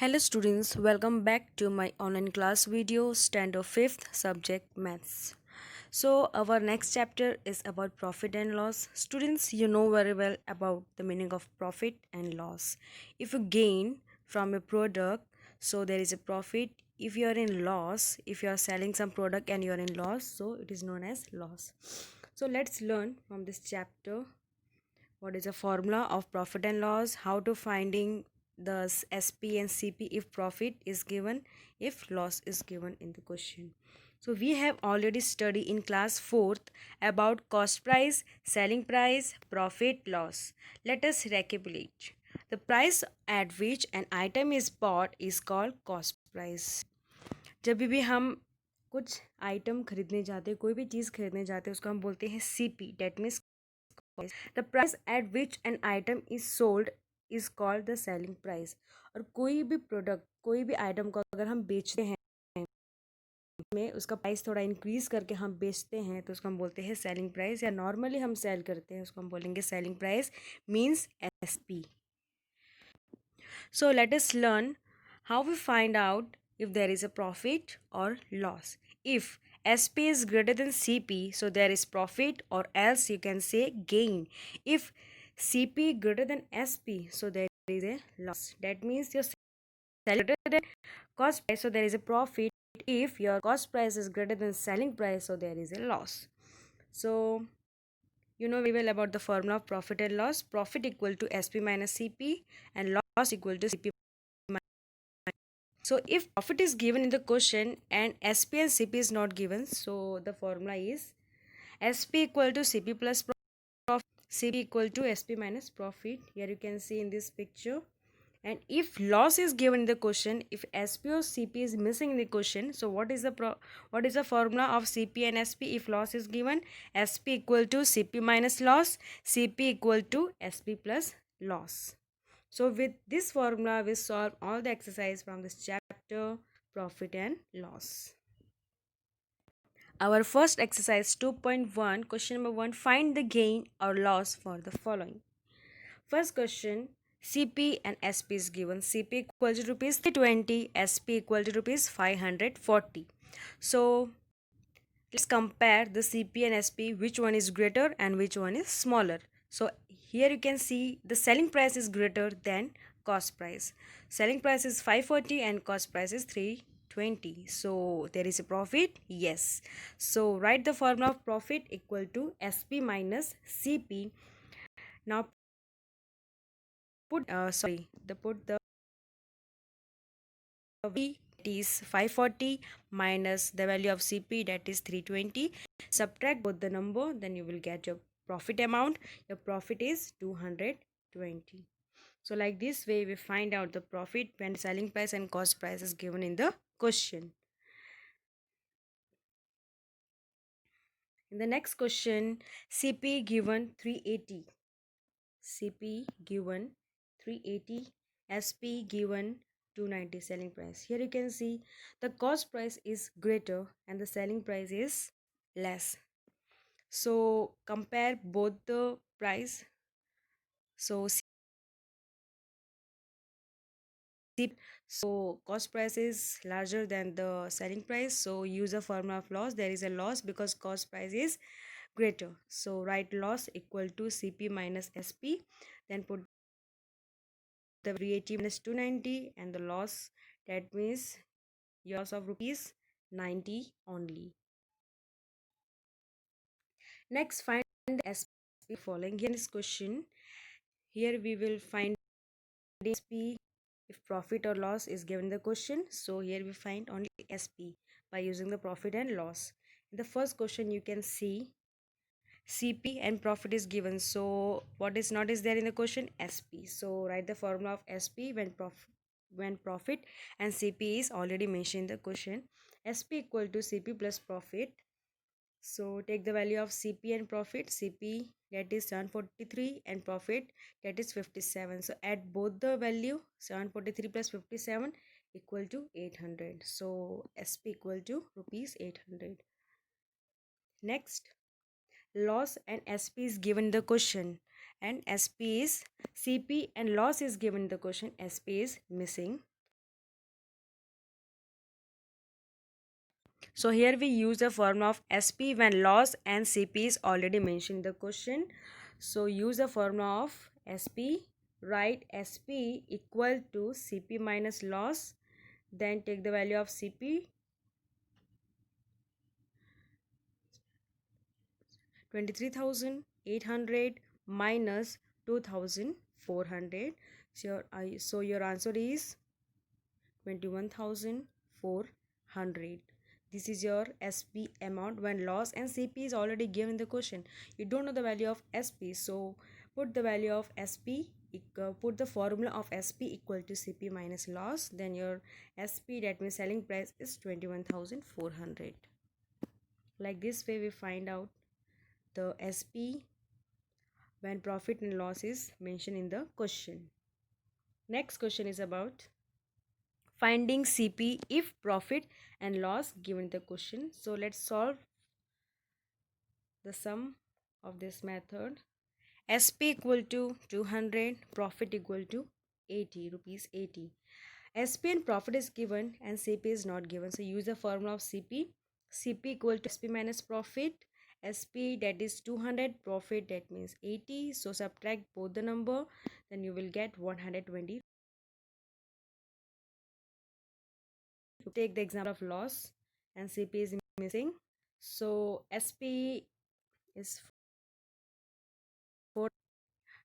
Hello students, welcome back to my online class video standard 5th subject maths. So our next chapter is about profit and loss. Students, you know very well about the meaning of profit and loss. If you gain from a product, so there is a profit. If you are in loss, if you are selling some product and you are in loss, so it is known as loss. So let's learn from this chapter what is the formula of profit and loss, how to finding the SP and CP if profit is given, if loss is given in the question. So we have already studied in class 4th about cost price, selling price, profit, loss. Let us recapitulate. The price at which an item is bought is called cost price. जब भी हम कुछ item खरीदने जाते हैं, कोई भी चीज़ खरीदने जाते हैं, उसको हम बोलते हैं CP, that means the price at which an item is sold is called the selling price. और कोई भी प्रोडक्ट, कोई भी आइटम को अगर हम बेचते हैं, में उसका प्राइस थोड़ा इंक्रीज करके हम बेचते हैं तो उसको हम बोलते हैं सेलिंग प्राइस, या नॉर्मली हम सेल करते हैं उसको हम बोलेंगे selling price means SP. So let us learn how we find out if there is a profit or loss. If SP is greater than CP, so there is profit, or else you can say gain. If CP greater than SP, so there is a loss. That means your selling greater than cost price, so there is a profit. If your cost price is greater than selling price, so there is a loss. So you know very well about the formula of profit and loss. Profit equal to SP minus CP and loss equal to CP. So if profit is given in the question and SP and CP is not given, so the formula is SP equal to CP plus profit, CP equal to SP minus profit. Here you can see in this picture. And if loss is given in the question, if SP or CP is missing in the question, so what is the formula of CP and SP if loss is given? SP equal to CP minus loss, CP equal to SP plus loss. So with this formula, we solve all the exercise from this chapter, profit and loss. Our first exercise 2.1, question number 1, find the gain or loss for the following. First question, CP and SP is given. CP equal to rupees 320, SP equal to rupees 540. So let's compare the CP and SP, which one is greater and which one is smaller. So here you can see the selling price is greater than cost price. Selling price is 540 and cost price is 320. So there is a profit, yes. So write the formula of profit equal to SP minus CP. Now put the V, that is 540, minus the value of CP, that is 320. Subtract both the number, then you will get your profit amount. Your profit is 220. So like this way we find out the profit when selling price and cost price is given in the question. In the next question, CP given 380, CP given 380, SP given 290 selling price. Here you can see the cost price is greater and the selling price is less. So compare both the price. So cost price is larger than the selling price, so use a formula of loss. There is a loss because cost price is greater, so write loss equal to CP minus SP, then put the 380 minus 290 and the loss, that means your loss of rupees 90 only. Next, find the SP following. Here in this question, here we will find SP if profit or loss is given the question. So here we find only SP by using the profit and loss. In the first question you can see CP and profit is given, so what is not is there in the question? SP. So write the formula of SP when profit and CP is already mentioned in the question. SP equal to CP plus profit. So take the value of CP and profit. CP, that is 743, and profit, that is 57. So add both the value, 743 plus 57 equal to 800. So SP equal to rupees 800. Next, loss and SP is given the question, and SP is CP and loss is given the question, SP is missing. So here we use the formula of SP when loss and CP is already mentioned in the question. So use the formula of SP, write SP equal to CP minus loss, then take the value of CP 23,800 minus 2,400. So your answer is 21,400. This is your SP amount when loss and CP is already given in the question. You don't know the value of SP, so put the value of SP, put the formula of SP equal to CP minus loss. Then your SP, that means selling price, is 21,400. Like this way we find out the SP when profit and loss is mentioned in the question. Next question is about finding CP if profit and loss given the question. So let's solve the sum of this method. SP equal to 200, profit equal to 80 rupees 80. SP and profit is given and CP is not given. So use the formula of CP. CP equal to SP minus profit. SP, that is 200, profit, that means 80. So subtract both the number, then you will get 120. Take the example of loss and CP is missing. So SP is for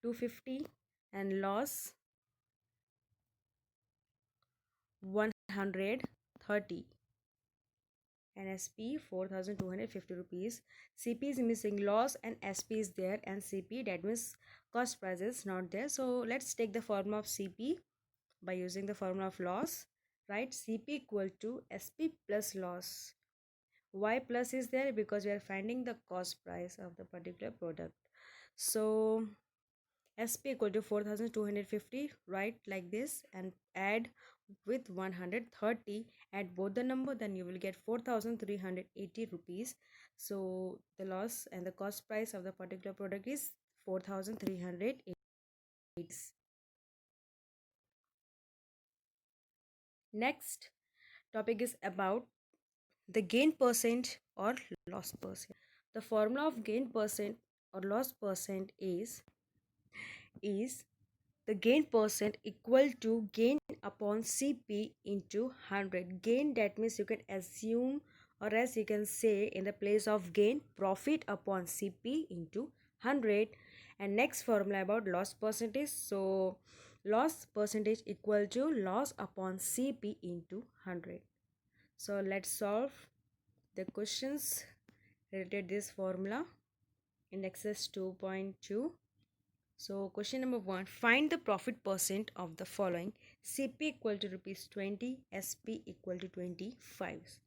250 and loss 130 and SP 4,250 rupees. CP is missing, loss and SP is there, and CP, that means cost price, is not there. So let's take the formula of CP by using the formula of loss. Right, CP equal to SP plus loss. Why plus is there? Because we are finding the cost price of the particular product. So SP equal to 4,250, right, like this, and add with 130, add both the number, then you will get 4,380 rupees. So the loss and the cost price of the particular product is 4,380. Next topic is about the gain percent or loss percent. The formula of gain percent or loss percent is the gain percent equal to gain upon CP into 100. Gain, that means you can assume, or as you can say in the place of gain, profit upon CP into 100. And next formula about loss percentage. So loss percentage equal to loss upon CP into 100. So let's solve the questions related this formula in exercise 2.2. So question number 1, find the profit percent of the following: CP equal to rupees 20, SP equal to 25.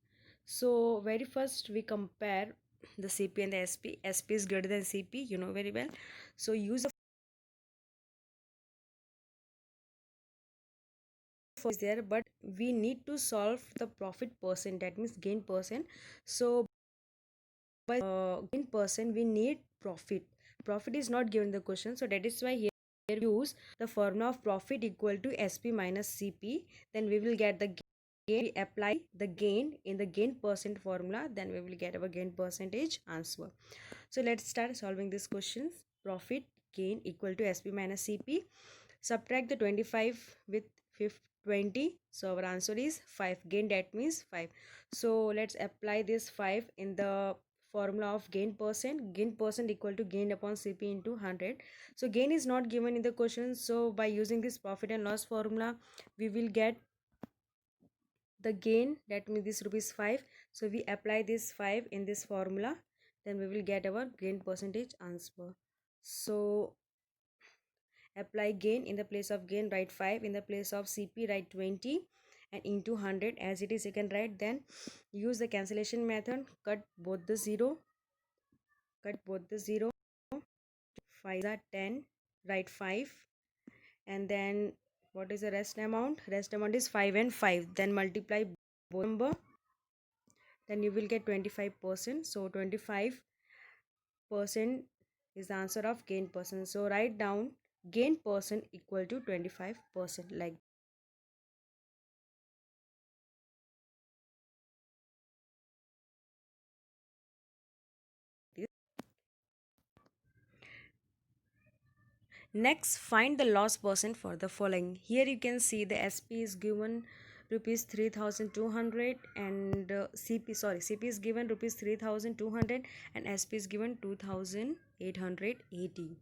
So very first we compare the CP and the SP. SP is greater than CP, you know very well. So use the is there, but we need to solve the profit percent, that means gain percent. So by gain percent we need profit. Profit is not given in the question, so that is why here we use the formula of profit equal to SP minus CP. Then we will get the gain. We apply the gain in the gain percent formula, then we will get our gain percentage answer. So let's start solving these questions. Profit gain equal to SP minus CP. Subtract the 25 with 20. So our answer is 5. Gain, that means 5. So let's apply this 5 in the formula of gain percent. Gain percent equal to gain upon CP into 100. So gain is not given in the question. So by using this profit and loss formula, we will get the gain, that means this rupees 5. So we apply this 5 in this formula, then we will get our gain percentage answer. So apply gain, in the place of gain write 5, in the place of CP write 20, and into 100 as it is you can write. Then use the cancellation method, cut both the 0, 5 are 10, write 5, and then what is the rest amount? Rest amount is 5 and 5, then multiply both number, then you will get 25%. So 25% is the answer of gain percent. So write down gain percent equal to 25%, like Next, find the loss percent for the following. Here you can see the SP is given rupees 3200 and CP is given rupees 3200 and SP is given 2880.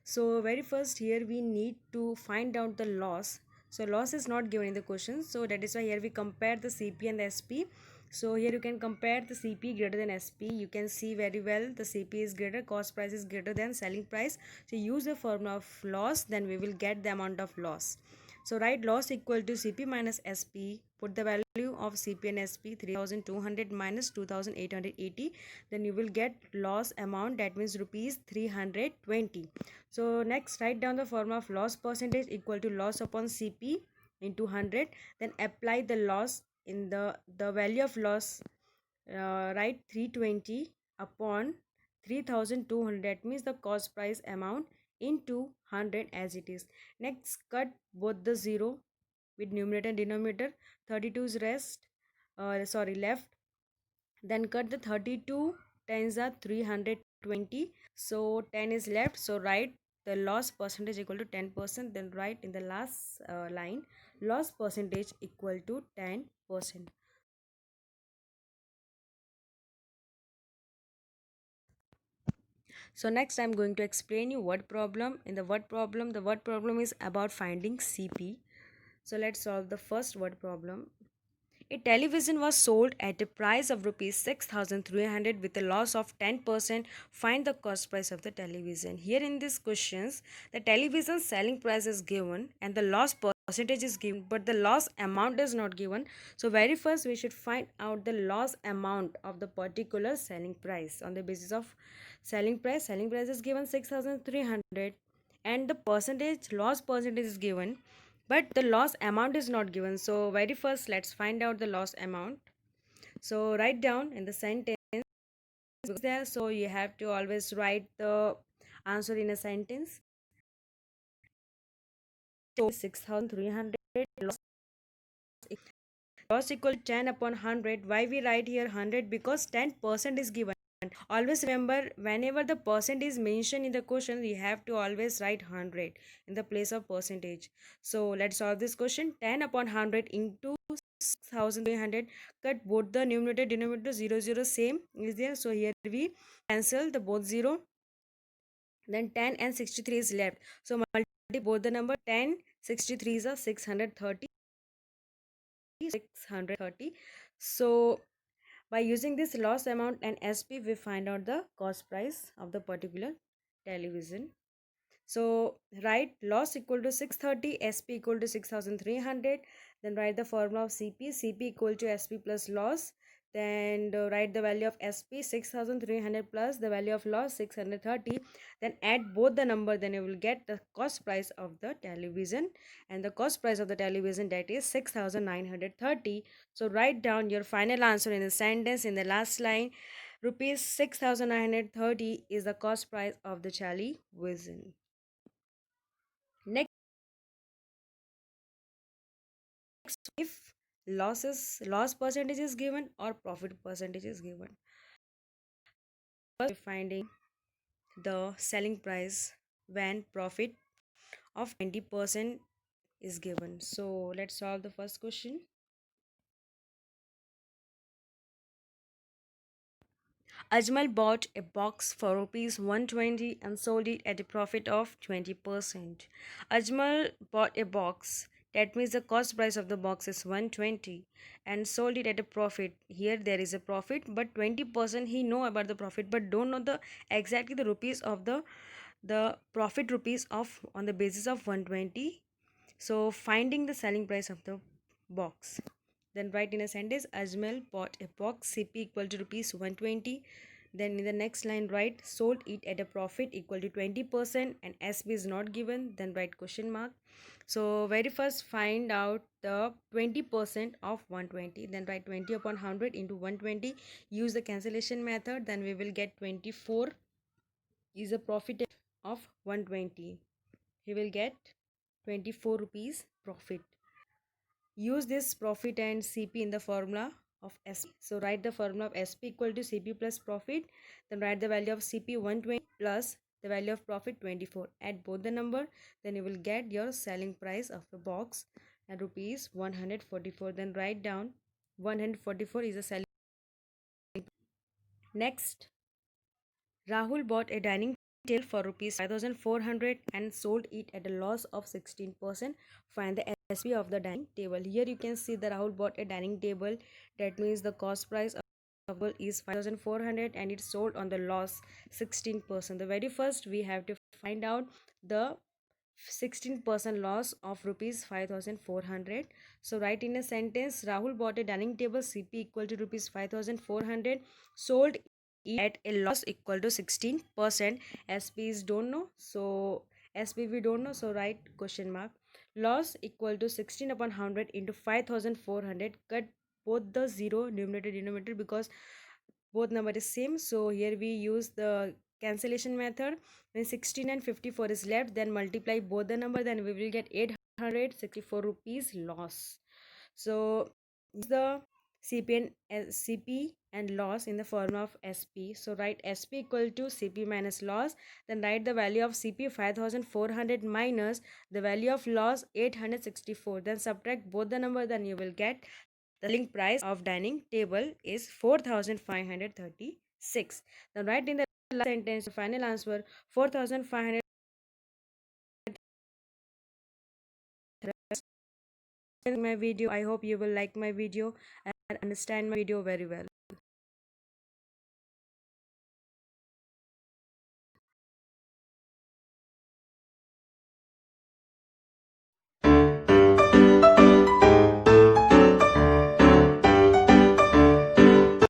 So very first here we need to find out the loss. So loss is not given in the question, so that is why here we compare the CP and the SP. So here you can compare the CP greater than SP. You can see very well the CP is greater, cost price is greater than selling price. So use the formula of loss, then we will get the amount of loss. So write loss equal to CP minus SP. Put the value of CP and SP 3200 minus 2880. Then you will get loss amount, that means rupees 320. So next write down the formula of loss percentage equal to loss upon CP into 100. Then apply the loss in the value of loss. Write 320 upon 3200, that means the cost price amount, into 100 as it is. Next cut both the 0 with numerator and denominator. 32 is left. Then cut the 32 10s are 320, so 10 is left. So write the loss percentage equal to 10%. Then write in the last line loss percentage equal to 10%. So next I'm going to explain you word problem. In the word problem is about finding CP. So let's solve the first word problem. A television was sold at a price of rupees 6,300 with a loss of 10%. Find the cost price of the television. Here in these questions, the television selling price is given and the loss percentage is given, but the loss amount is not given. So very first we should find out the loss amount of the particular selling price. On the basis of selling price is given 6,300 and the loss percentage is given, but the loss amount is not given. So very first let's find out the loss amount. So write down in the sentence there, so you have to always write the answer in a sentence. So 6,300 loss equal to 10 upon 100. Why we write here 100? Because 10% is given. Always remember, whenever the percent is mentioned in the question, you have to always write 100 in the place of percentage. So let's solve this question. 10 upon 100 into 6,300. Cut both the numerator denominator. 0 0 same is there, so here we cancel the both 0. Then 10 and 63 is left, so multiply both the number. 10 63 is a 630. So by using this loss amount and SP, we find out the cost price of the particular television. So write loss equal to 630, SP equal to 6,300. Then write the formula of CP. CP equal to SP plus loss. Then write the value of SP 6,300 plus the value of loss 630. Then add both the number, then you will get the cost price of the television, and the cost price of the television, that is 6,930. So write down your final answer in the sentence in the last line. Rupees 6,930 is the cost price of the television. Next, if loss percentage is given or profit percentage is given. First, finding the selling price when profit of 20% is given. So let's solve the first question. Ajmal bought a box for rupees 120 and sold it at a profit of 20%. Ajmal bought a box, that means the cost price of the box is 120, and sold it at a profit. Here there is a profit, but 20% he know about the profit but don't know the exactly the rupees of the profit rupees of on the basis of 120. So finding the selling price of the box. Then write in a sentence, Ajmal bought a box, CP equal to rupees 120. Then in the next line write sold it at a profit equal to 20% and SP is not given. Then write question mark. So very first find out the 20% of 120. Then write 20 upon 100 into 120. Use the cancellation method. Then we will get 24 is a profit of 120. He will get 24 rupees profit. Use this profit and CP in the formula of SP. So write the formula of SP equal to CP plus profit. Then write the value of CP 120 plus the value of profit 24. Add both the number, then you will get your selling price of the box at rupees 144. Then write down 144 is a selling. Next, Rahul bought a dining table for rupees 5400 and sold it at a loss of 16%. Find the SP of the dining table. Here you can see that Rahul bought a dining table. That means the cost price of the table is 5400 and it sold on the loss 16%. The very first we have to find out the 16% loss of rupees 5400. So write in a sentence, Rahul bought a dining table CP equal to rupees 5400, sold it at a loss equal to 16%. SP is don't know, so SP we don't know, so write question mark. Loss equal to 16 upon 100 into 5400. Cut both the zero numerator denominator because both number is same, so here we use the cancellation method. When 16 and 54 is left, then multiply both the number, then we will get 864 rupees loss. So the CP and loss in the form of SP. So write SP equal to CP minus loss. Then write the value of CP 5400 minus the value of loss 864. Then subtract both the number, then you will get the selling price of dining table is 4536. Now write in the last sentence the final answer 4500. My video, I hope you will like my video and understand my video very well.